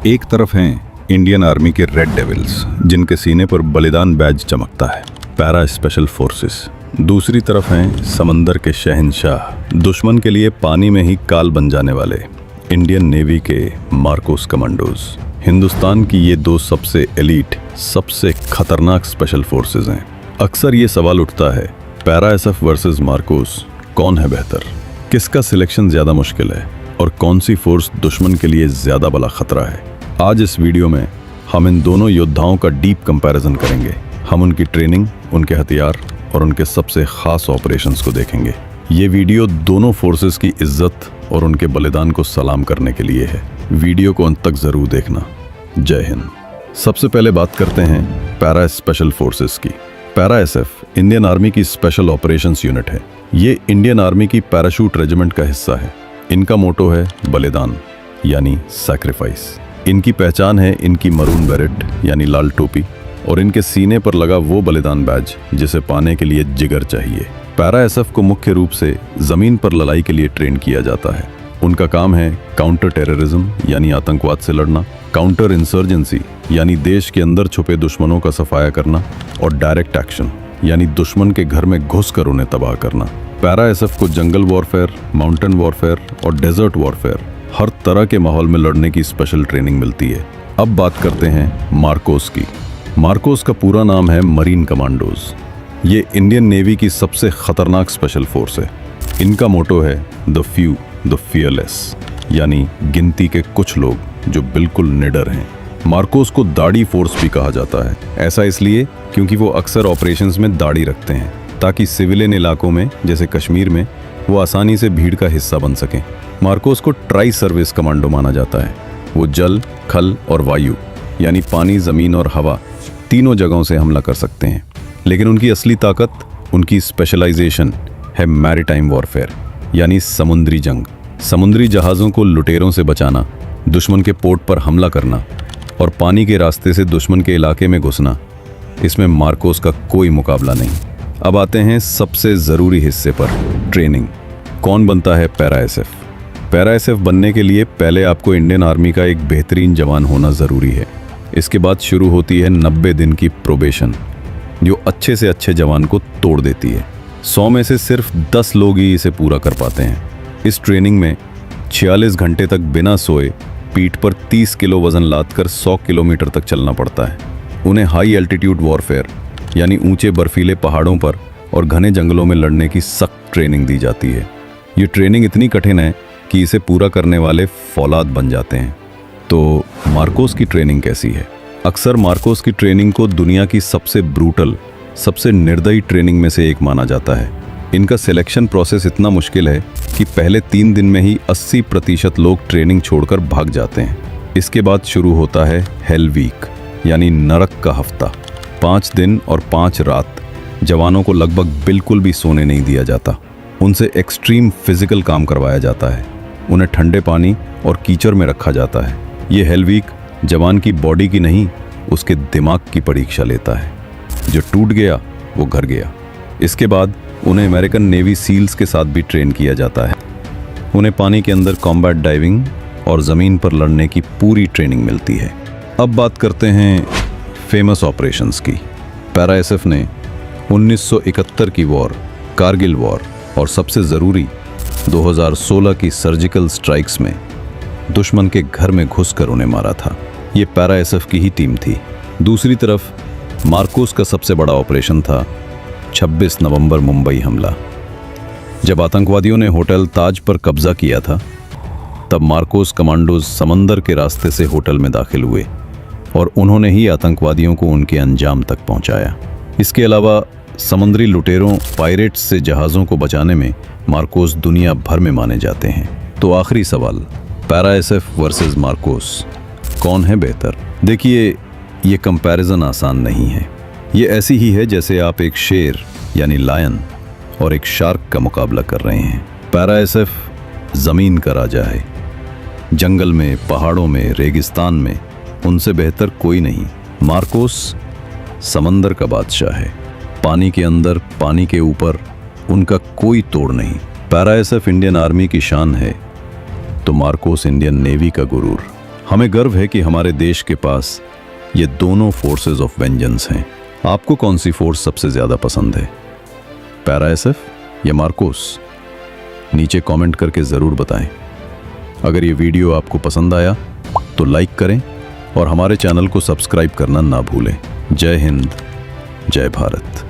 एक तरफ हैं इंडियन आर्मी के रेड डेविल्स, जिनके सीने पर बलिदान बैज चमकता है, पैरा स्पेशल फोर्सेस। दूसरी तरफ हैं समंदर के शहंशाह, दुश्मन के लिए पानी में ही काल बन जाने वाले इंडियन नेवी के मार्कोस कमांडोज। हिंदुस्तान की ये दो सबसे एलीट, सबसे खतरनाक स्पेशल फोर्सेस हैं। अक्सर ये सवाल उठता है, पैरा एसएफ वर्सेस मार्कोस, कौन है बेहतर? किसका सिलेक्शन ज़्यादा मुश्किल है और कौन सी फोर्स दुश्मन के लिए ज़्यादा बड़ा खतरा है? आज इस वीडियो में हम इन दोनों योद्धाओं का डीप कंपैरिजन करेंगे। हम उनकी ट्रेनिंग, उनके हथियार और उनके सबसे खास ऑपरेशंस को देखेंगे। ये वीडियो दोनों फोर्सेस की इज्जत और उनके बलिदान को सलाम करने के लिए है। वीडियो को अंत तक ज़रूर देखना। जय हिंद। सबसे पहले बात करते हैं पैरा स्पेशल फोर्सेस की। पैरा एसएफ इंडियन आर्मी की स्पेशल ऑपरेशंस यूनिट है। ये इंडियन आर्मी की पैराशूट रेजिमेंट का हिस्सा है। इनका मोटो है बलिदान यानी सैक्रिफाइस। इनकी पहचान है इनकी मरून बेरेट यानी लाल टोपी और इनके सीने पर लगा वो बलिदान बैज जिसे पाने के लिए जिगर चाहिए। पैरा एसएफ को मुख्य रूप से जमीन पर लड़ाई के लिए ट्रेन किया जाता है। उनका काम है काउंटर टेररिज्म यानी आतंकवाद से लड़ना, काउंटर इंसर्जेंसी यानी देश के अंदर छुपे दुश्मनों का सफाया करना और डायरेक्ट एक्शन यानी दुश्मन के घर में घुसकर उन्हें तबाह करना। पैरा एसएफ को जंगल वॉरफेयर, माउंटेन वॉरफेयर और डेजर्ट वॉरफेयर हर तरह के माहौल में लड़ने की स्पेशल ट्रेनिंग मिलती है। अब बात करते हैं मार्कोस की। मार्कोस का पूरा नाम है मरीन कमांडोज। ये इंडियन नेवी की सबसे खतरनाक स्पेशल फोर्स है। इनका मोटो है द फ्यू द फियरलेस यानी गिनती के कुछ लोग जो बिल्कुल निडर हैं। मार्कोस को दाढ़ी फोर्स भी कहा जाता है। ऐसा इसलिए क्योंकि वो अक्सर ऑपरेशंस में दाढ़ी रखते हैं ताकि सिविलियन इलाकों में जैसे कश्मीर में वो आसानी से भीड़ का हिस्सा बन सकें। मार्कोस को ट्राई सर्विस कमांडो माना जाता है। वो जल, खल और वायु यानी पानी, ज़मीन और हवा तीनों जगहों से हमला कर सकते हैं। लेकिन उनकी असली ताकत, उनकी स्पेशलाइजेशन है मैरीटाइम वॉरफेयर यानी समुद्री जंग। समुद्री जहाज़ों को लुटेरों से बचाना, दुश्मन के पोर्ट पर हमला करना और पानी के रास्ते से दुश्मन के इलाके में घुसना, इसमें मार्कोस का कोई मुकाबला नहीं। अब आते हैं सबसे ज़रूरी हिस्से पर, ट्रेनिंग। कौन बनता है पैरा एसएफ? पैरा एसएफ बनने के लिए पहले आपको इंडियन आर्मी का एक बेहतरीन जवान होना ज़रूरी है। इसके बाद शुरू होती है 90 दिन की प्रोबेशन, जो अच्छे से अच्छे जवान को तोड़ देती है। 100 में से सिर्फ 10 लोग ही इसे पूरा कर पाते हैं। इस ट्रेनिंग में 46 घंटे तक बिना सोए पीठ पर 30 किलो वज़न लादकर 100 किलोमीटर तक चलना पड़ता है। उन्हें हाई एल्टीट्यूड वॉरफेयर यानी ऊंचे बर्फीले पहाड़ों पर और घने जंगलों में लड़ने की सख्त ट्रेनिंग दी जाती है। ये ट्रेनिंग इतनी कठिन है कि इसे पूरा करने वाले फौलाद बन जाते हैं। तो मार्कोस की ट्रेनिंग कैसी है? अक्सर मार्कोस की ट्रेनिंग को दुनिया की सबसे ब्रूटल, सबसे निर्दयी ट्रेनिंग में से एक माना जाता है। इनका सिलेक्शन प्रोसेस इतना मुश्किल है कि पहले 3 दिन में ही 80% लोग ट्रेनिंग छोड़कर भाग जाते हैं। इसके बाद शुरू होता है हेल वीक यानी नरक का हफ्ता। 5 दिन और 5 रात जवानों को लगभग बिल्कुल भी सोने नहीं दिया जाता। उनसे एक्सट्रीम फिजिकल काम करवाया जाता है। उन्हें ठंडे पानी और कीचड़ में रखा जाता है। ये हेल वीक जवान की बॉडी की नहीं, उसके दिमाग की परीक्षा लेता है। जो टूट गया वो घर गया। इसके बाद उन्हें अमेरिकन नेवी सील्स के साथ भी ट्रेन किया जाता है। उन्हें पानी के अंदर कॉम्बैट डाइविंग और ज़मीन पर लड़ने की पूरी ट्रेनिंग मिलती है। अब बात करते हैं फेमस ऑपरेशंस की। पैरा एसएफ ने 1971 की वॉर, कारगिल वॉर और सबसे ज़रूरी 2016 की सर्जिकल स्ट्राइक्स में दुश्मन के घर में घुसकर उन्हें मारा था। ये पैरा एसएफ की ही टीम थी। दूसरी तरफ मार्कोस का सबसे बड़ा ऑपरेशन था 26 नवंबर मुंबई हमला। जब आतंकवादियों ने होटल ताज पर कब्जा किया था, तब मार्कोस कमांडोज समंदर के रास्ते से होटल में दाखिल हुए और उन्होंने ही आतंकवादियों को उनके अंजाम तक पहुंचाया। इसके अलावा समुद्री लुटेरों, पायरेट्स से जहाज़ों को बचाने में मार्कोस दुनिया भर में माने जाते हैं। तो आखिरी सवाल, पैरा एसएफ वर्सेस मार्कोस, कौन है बेहतर? देखिए, ये कंपैरिजन आसान नहीं है। ये ऐसी ही है जैसे आप एक शेर यानी लायन और एक शार्क का मुकाबला कर रहे हैं। पैरा एसएफ ज़मीन का राजा है। जंगल में, पहाड़ों में, रेगिस्तान में उनसे बेहतर कोई नहीं। मार्कोस समंदर का बादशाह है। पानी के अंदर, पानी के ऊपर उनका कोई तोड़ नहीं। पैरा एसएफ इंडियन आर्मी की शान है तो मार्कोस इंडियन नेवी का गुरूर। हमें गर्व है कि हमारे देश के पास ये दोनों फोर्सेस ऑफ वेंजेंस हैं। आपको कौन सी फोर्स सबसे ज्यादा पसंद है, पैरा एसएफ या मार्कोस? नीचे कमेंट करके जरूर बताएं। अगर ये वीडियो आपको पसंद आया तो लाइक करें और हमारे चैनल को सब्सक्राइब करना ना भूलें। जय हिंद, जय भारत।